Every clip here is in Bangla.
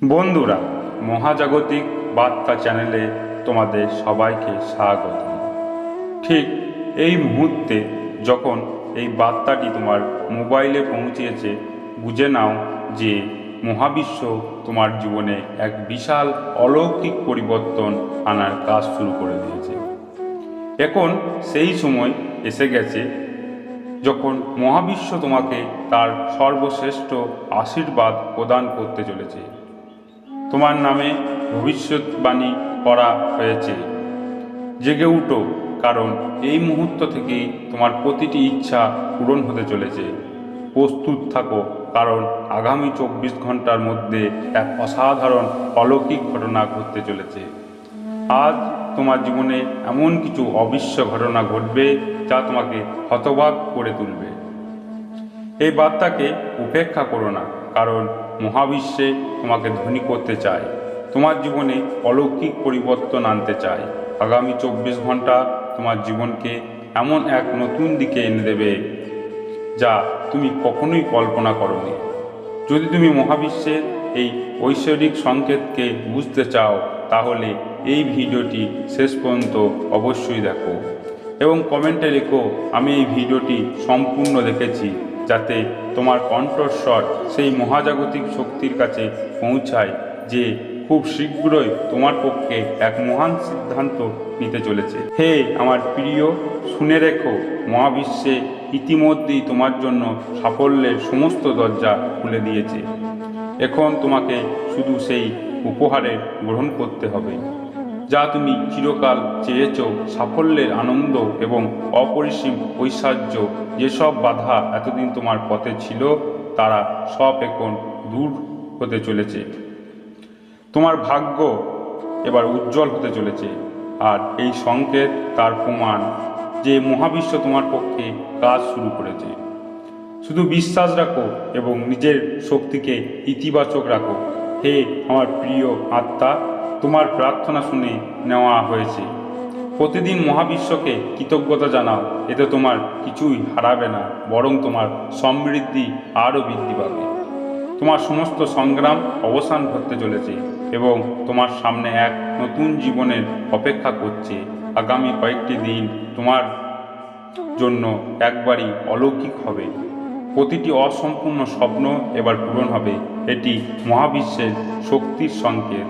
বন্ধুরা, মহাজাগতিক বার্তা চ্যানেলে তোমাদের সবাইকে স্বাগত। ঠিক এই মুহূর্তে যখন এই বার্তাটি তোমার মোবাইলে পৌঁছেছে, বুঝে নাও যে মহাবিশ্ব তোমার জীবনে এক বিশাল অলৌকিক পরিবর্তন আনার কাজ শুরু করে দিয়েছে। এখন সেই সময় এসে গেছে যখন মহাবিশ্ব তোমাকে তার সর্বশ্রেষ্ঠ আশীর্বাদ প্রদান করতে চলেছে। তোমার নামে ভবিষ্যৎবাণী করা হয়েছে। জেগে উঠো, কারণ এই মুহূর্ত থেকেই তোমার প্রতিটি ইচ্ছা পূরণ হতে চলেছে। প্রস্তুত থাকো, কারণ আগামী 24 ঘন্টার মধ্যে এক অসাধারণ অলৌকিক ঘটনা ঘটতে চলেছে। আজ তোমার জীবনে এমন কিছু অবিশ্ব ঘটনা ঘটবে যা তোমাকে হতবাক করে তুলবে। এই বার্তাকে উপেক্ষা করো না, কারণ মহাবিশ্বে তোমাকে ধনী করতে চায়, তোমার জীবনে অলৌকিক পরিবর্তন আনতে চায়। আগামী 24 ঘন্টা তোমার জীবনকে এমন এক নতুন দিকে এনে দেবে যা তুমি কখনোই কল্পনা করোনি। যদি তুমি মহাবিশ্বের এই ঐশ্বরিক সংকেতকে বুঝতে চাও, তাহলে এই ভিডিওটি শেষ পর্যন্ত অবশ্যই দেখো এবং কমেন্টে লেখো, আমি এই ভিডিওটি সম্পূর্ণ দেখেছি, যাতে তোমার কণ্ঠস্বর সেই মহাজাগতিক শক্তির কাছে পৌঁছায় যে খুব শীঘ্রই তোমার পক্ষে এক মহান সিদ্ধান্ত নিতে চলেছে। হে আমার প্রিয়, শুনে রেখো, মহাবিশ্বে ইতিমধ্যেই তোমার জন্য সাফল্যের সমস্ত দরজা খুলে দিয়েছে। এখন তোমাকে শুধু সেই উপহারে গ্রহণ করতে হবে যা তুমি চিরকাল চেয়েছ। সাফল্যের আনন্দ এবং অপরিসীম ঐশ্বর্য, যেসব বাধা এতদিন তোমার পথে ছিল, তারা সব এখন দূর হতে চলেছে। তোমার ভাগ্য এবার উজ্জ্বল হতে চলেছে, আর এই সংকেত তার প্রমাণ যে মহাবিশ্ব তোমার পক্ষে কাজ শুরু করেছে। শুধু বিশ্বাস রাখো এবং নিজের শক্তিকে ইতিবাচক রাখো। হে আমার প্রিয় আত্মা, তোমার প্রার্থনা শুনে নেওয়া হয়েছে। প্রতিদিন মহাবিশ্বকে কৃতজ্ঞতা জানাও, এতে তোমার কিছুই হারাবে না, বরং তোমার সমৃদ্ধি আরও বৃদ্ধি পাবে। তোমার সমস্ত সংগ্রাম অবসান ঘটতে চলেছে এবং তোমার সামনে এক নতুন জীবনের অপেক্ষা করছে। আগামী কয়েকটি দিন তোমার জন্য একবারই অলৌকিক হবে। প্রতিটি অসম্পূর্ণ স্বপ্ন এবার পূরণ হবে। এটি মহাবিশ্বের শক্তির সংকেত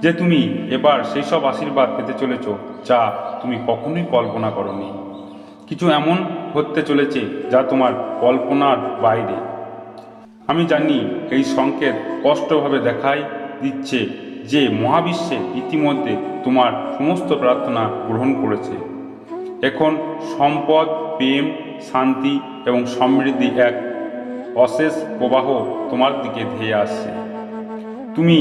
যে তুমি এবার সেই সব আশীর্বাদ পেতে চলেছ যা তুমি কখনোই কল্পনা করনি। কিছু এমন হতে চলেছে যা তোমার কল্পনার বাইরে। আমি জানি এই সংকেত স্পষ্টভাবে দেখাই দিচ্ছে যে মহাবিশ্বে ইতিমধ্যে তোমার সমস্ত প্রার্থনা গ্রহণ করেছে। এখন সম্পদ, প্রেম, শান্তি এবং সমৃদ্ধি এক অশেষ প্রবাহ তোমার দিকে ধেয়ে আসছে। তুমি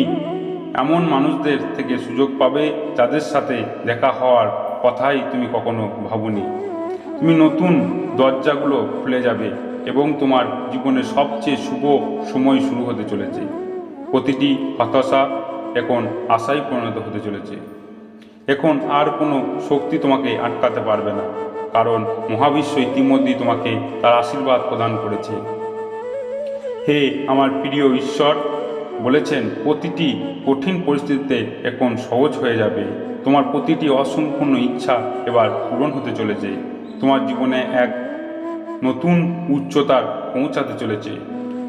এমন মানুষদের থেকে সুযোগ পাবে যাদের সাথে দেখা হওয়ার কথাই তুমি কখনো ভাবনি। তুমি নতুন দরজাগুলো খুলে যাবে এবং তোমার জীবনের সবচেয়ে শুভ সময় শুরু হতে চলেছে। প্রতিটি হতাশা এখন আশায় পরিণত হতে চলেছে। এখন আর কোনো শক্তি তোমাকে আটকাতে পারবে না, কারণ মহাবিশ্ব ইতিমধ্যেই তোমাকে তার আশীর্বাদ প্রদান করেছে। হে আমার প্রিয় ঈশ্বর বলেছেন, প্রতিটি কঠিন পরিস্থিতিতে এখন সহজ হয়ে যাবে। তোমার প্রতিটি অসম্পূর্ণ ইচ্ছা এবার পূরণ হতে চলেছে। তোমার জীবনে এক নতুন উচ্চতার পৌঁছাতে চলেছে।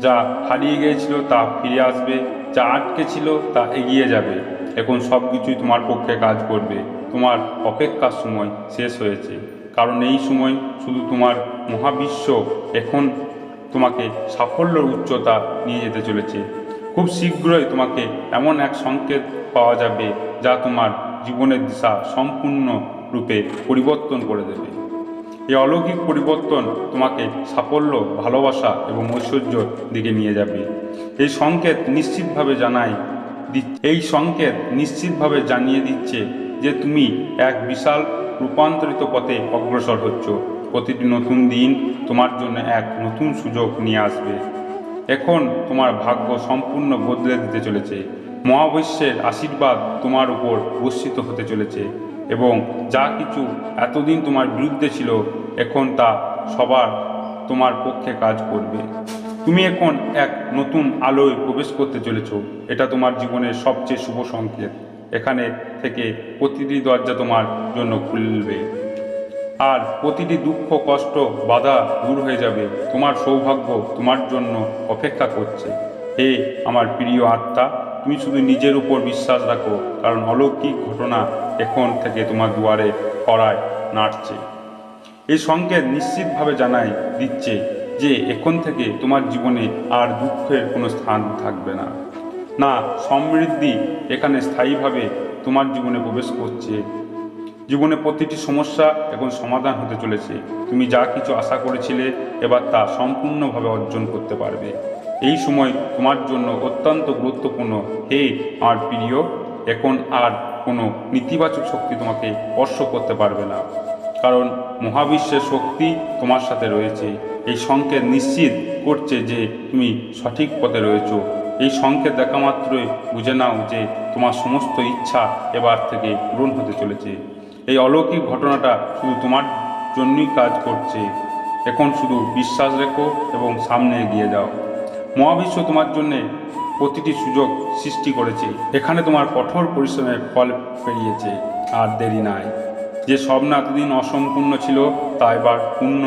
যা হারিয়ে গিয়েছিল তা ফিরে আসবে, যা আটকে ছিল তা এগিয়ে যাবে। এখন সব কিছুই তোমার পক্ষে কাজ করবে। তোমার অপেক্ষার সময় শেষ হয়েছে, কারণ এই সময় শুধু তোমার মহাবিশ্ব এখন তোমাকে সাফল্যের উচ্চতা নিয়ে যেতে চলেছে। খুব শীঘ্রই তোমাকে এমন এক সংকেত পাওয়া যাবে যা তোমার জীবনের দিশা সম্পূর্ণরূপে পরিবর্তন করে দেবে। এই অলৌকিক পরিবর্তন তোমাকে সাফল্য, ভালোবাসা এবং ঐশ্বর্যর দিকে নিয়ে যাবে। এই সংকেত নিশ্চিতভাবে জানিয়ে দিচ্ছে যে তুমি এক বিশাল রূপান্তরিত পথে অগ্রসর হচ্ছ। প্রতিটি নতুন দিন তোমার জন্য এক নতুন সুযোগ নিয়ে আসবে। এখন তোমার ভাগ্য সম্পূর্ণ বদলে দিতে চলেছে। মহাবিশ্বের আশীর্বাদ তোমার উপর বর্ষিত হতে চলেছে এবং যা কিছু এতদিন তোমার বিরুদ্ধে ছিল, এখন তা সবার তোমার পক্ষে কাজ করবে। তুমি এখন এক নতুন আলোয় প্রবেশ করতে চলেছ। এটা তোমার জীবনের সবচেয়ে শুভ সংকেত। এখানে থেকে প্রতিটি দরজা তোমার জন্য খুলবে, আর প্রতিটি দুঃখ, কষ্ট, বাধা দূর হয়ে যাবে। তোমার সৌভাগ্য তোমার জন্য অপেক্ষা করছে। হে আমার প্রিয় আত্মা, তুমি শুধু নিজের উপর বিশ্বাস রাখো, কারণ অলৌকিক ঘটনা এখন থেকে তোমার দুয়ারে কড়ায় নাড়ছে। এই সংকেত নিশ্চিতভাবে জানাই দিচ্ছে যে এখন থেকে তোমার জীবনে আর দুঃখের কোনো স্থান থাকবে না। না, সমৃদ্ধি এখানে স্থায়ীভাবে তোমার জীবনে প্রবেশ করছে। জীবনে প্রতিটি সমস্যা এখন সমাধান হতে চলেছে। তুমি যা কিছু আশা করেছিলে এবার তা সম্পূর্ণভাবে অর্জন করতে পারবে। এই সময় তোমার জন্য অত্যন্ত গুরুত্বপূর্ণ। হে আমার প্রিয়, এখন আর কোনো নেতিবাচক শক্তি তোমাকে স্পর্শ করতে পারবে না, কারণ মহাবিশ্বের শক্তি তোমার সাথে রয়েছে। এই সংকেত নিশ্চিত করছে যে তুমি সঠিক পথে রয়েছ। এই সংকেত দেখা মাত্রই বুঝে নাও যে তোমার সমস্ত ইচ্ছা এবার থেকে পূরণ হতে চলেছে। এই অলৌকিক ঘটনাটা শুধু তোমার জন্যই কাজ করছে। এখন শুধু বিশ্বাস রেখো এবং সামনে এগিয়ে যাও। মহাবিশ্ব তোমার জন্য প্রতিটি সুযোগ সৃষ্টি করেছে। এখানে তোমার কঠোর পরিশ্রমের ফল পেরিয়েছে, আর দেরি নাই। যে স্বপ্ন এতদিন অসম্পূর্ণ ছিল তা এবার পূর্ণ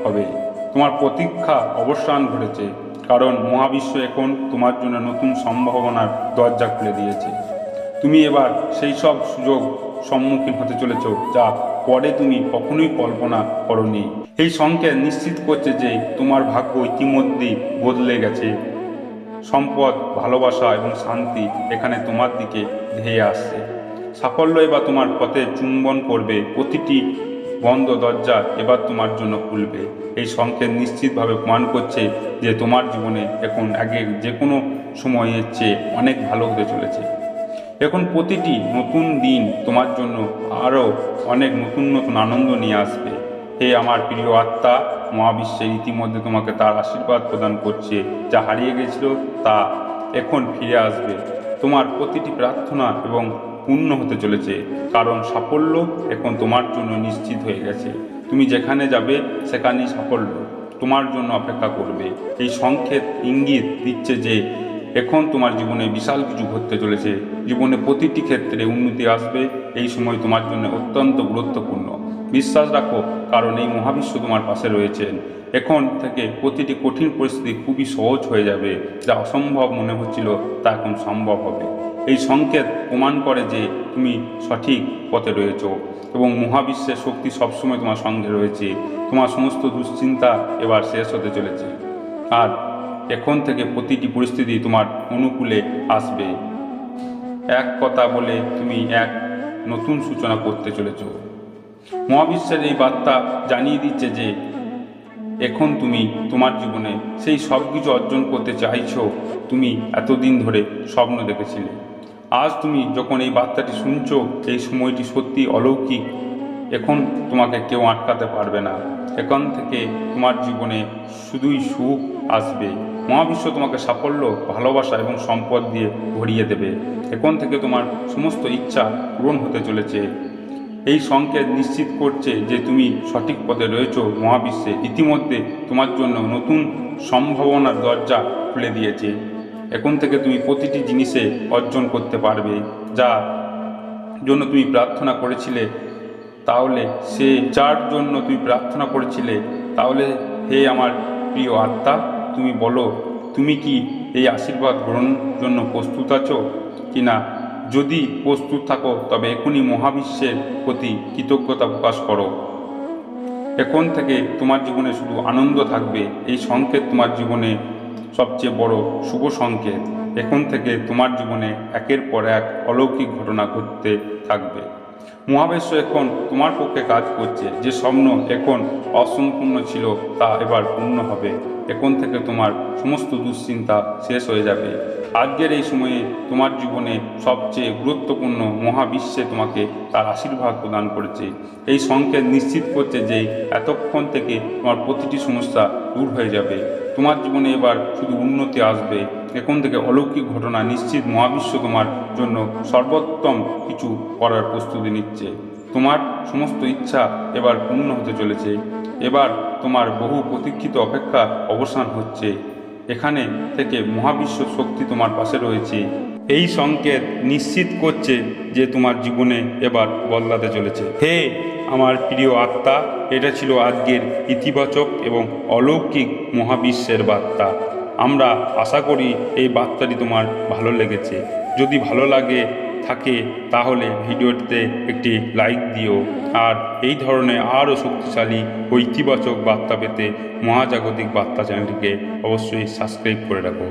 হবে। তোমার প্রতীক্ষা অবসান ঘটেছে, কারণ মহাবিশ্ব এখন তোমার জন্য নতুন সম্ভাবনার দরজা খুলে দিয়েছে। তুমি এবার সেই সব সুযোগ সম্মুখীন হতে চলেছ যা পরে তুমি কখনোই কল্পনা করনি। এই সংকেত নিশ্চিত করছে যে তোমার ভাগ্য ইতিমধ্যেই বদলে গেছে। সম্পদ, ভালোবাসা এবং শান্তি এখানে তোমার দিকে ধেয়ে আসছে। সাফল্য এবার তোমার পথে চুম্বন করবে। প্রতিটি বন্ধ দরজা এবার তোমার জন্য খুলবে। এই সংকেত নিশ্চিতভাবে প্রমাণ করছে যে তোমার জীবনে এখন আগে যে কোনো সময়ের চেয়ে অনেক ভালো হতে চলেছে। এখন প্রতিটি নতুন দিন তোমার জন্য আরও অনেক নতুন নতুন আনন্দ নিয়ে আসবে। হে আমার প্রিয় আত্মা, মহাবিশ্বে ইতিমধ্যে তোমাকে তার আশীর্বাদ প্রদান করছে। যা হারিয়ে গেছিল তা এখন ফিরে আসবে। তোমার প্রতিটি প্রার্থনা এবং পূর্ণ হতে চলেছে, কারণ সাফল্য এখন তোমার জন্য নিশ্চিত হয়ে গেছে। তুমি যেখানে যাবে সেখানেই সাফল্য তোমার জন্য অপেক্ষা করবে। এই সংকেত ইঙ্গিত দিচ্ছে যে এখন তোমার জীবনে বিশাল কিছু ঘটতে চলেছে। জীবনে প্রতিটি ক্ষেত্রে উন্নতি আসবে। এই সময় তোমার জন্য অত্যন্ত গুরুত্বপূর্ণ। বিশ্বাস রাখো, কারণ এই মহাবিশ্ব তোমার পাশে রয়েছেন। এখন থেকে প্রতিটি কঠিন পরিস্থিতি খুবই সহজ হয়ে যাবে। যা অসম্ভব মনে হচ্ছিল তা এখন সম্ভব হবে। এই সংকেত প্রমাণ করে যে তুমি সঠিক পথে রয়েছ এবং মহাবিশ্বের শক্তি সবসময় তোমার সঙ্গে রয়েছে। তোমার সমস্ত দুশ্চিন্তা এবার শেষ হতে চলেছে, আর এখন থেকে প্রতিটি পরিস্থিতি তোমার অনুকূলে আসবে। এক কথা বলে তুমি এক নতুন সূচনা করতে চলেছ। মহাবিশ্বের এই বার্তা জানিয়ে দিচ্ছে যে এখন তুমি তোমার জীবনে সেই সব কিছু অর্জন করতে চাইছো তুমি এতদিন ধরে স্বপ্ন দেখেছিলে। আজ তুমি যখন এই বার্তাটি শুনছো, এই সময়টি সত্যি অলৌকিক। এখন তোমাকে কেউ আটকাতে পারবে না। এখন থেকে তোমার জীবনে শুধুই সুখ আসবে। মহাবিশ্ব তোমাকে সাফল্য, ভালোবাসা এবং সম্পদ দিয়ে ভরিয়ে দেবে। এখন থেকে তোমার সমস্ত ইচ্ছা পূরণ হতে চলেছে। এই সংকেত নিশ্চিত করছে যে তুমি সঠিক পথে রয়েছ। মহাবিশ্বে ইতিমধ্যে তোমার জন্য নতুন সম্ভাবনার দরজা খুলে দিয়েছে। এখন থেকে তুমি প্রতিটি জিনিসে অর্জন করতে পারবে যা জন্য তুমি প্রার্থনা করেছিলে। তাহলে সে যার জন্য তুমি প্রার্থনা করেছিলে, তাহলে হে আমার প্রিয় আত্মা, তুমি বলো তুমি কি এই আশীর্বাদ গ্রহণের জন্য প্রস্তুত আছো কি না। যদি প্রস্তুত থাকো তবে এখনই মহাবিশ্বের প্রতি কৃতজ্ঞতা প্রকাশ করো। এখন থেকে তোমার জীবনে শুধু আনন্দ থাকবে। এই সংকেত তোমার জীবনে সবচেয়ে বড় শুভ সংকেত। এখন থেকে তোমার জীবনে একের পর এক অলৌকিক ঘটনা ঘটতে থাকবে। মহাবিশ্ব এখন তোমার পক্ষে কাজ করছে। যে স্বপ্ন এখন অসম্পূর্ণ ছিল তা এবার পূর্ণ হবে। এখন থেকে তোমার সমস্ত দুশ্চিন্তা শেষ হয়ে যাবে। আজকের এই সময়ে তোমার জীবনে সবচেয়ে গুরুত্বপূর্ণ। মহাবিশ্বে তোমাকে তার আশীর্বাদ প্রদান করেছে। এই সংকেত নিশ্চিত করছে যে এতক্ষণ থেকে তোমার প্রতিটি সমস্যা দূর হয়ে যাবে। তোমার জীবনে এবার শুধু উন্নতি আসবে। এখন থেকে অলৌকিক ঘটনা নিশ্চিত। মহাবিশ্ব তোমার জন্য সর্বোত্তম কিছু করার প্রস্তুতি নিচ্ছে। তোমার সমস্ত ইচ্ছা এবার পূর্ণ হতে চলেছে। এবার তোমার বহু প্রতীক্ষিত অপেক্ষা অবসান হচ্ছে। এখানে থেকে মহাবিশ্ব শক্তি তোমার পাশে রয়েছে। এই সংকেত নিশ্চিত করছে যে তোমার জীবনে এবার বদলাতে চলেছে। হে আমার প্রিয় আত্মা, এটা ছিল আজকের ইতিবাচক এবং অলৌকিক মহাবিশ্বের বার্তা। আমরা আশা করি এই বার্তাটি তোমার ভালো লেগেছে। যদি ভালো লাগে থাকে তাহলে ভিডিওটিতে একটি লাইক দিও, আর এই ধরনের আরও শক্তিশালী ও ইতিবাচক বার্তা পেতে মহাজাগতিক বার্তা চ্যানেলটিকে অবশ্যই সাবস্ক্রাইব করে রাখো।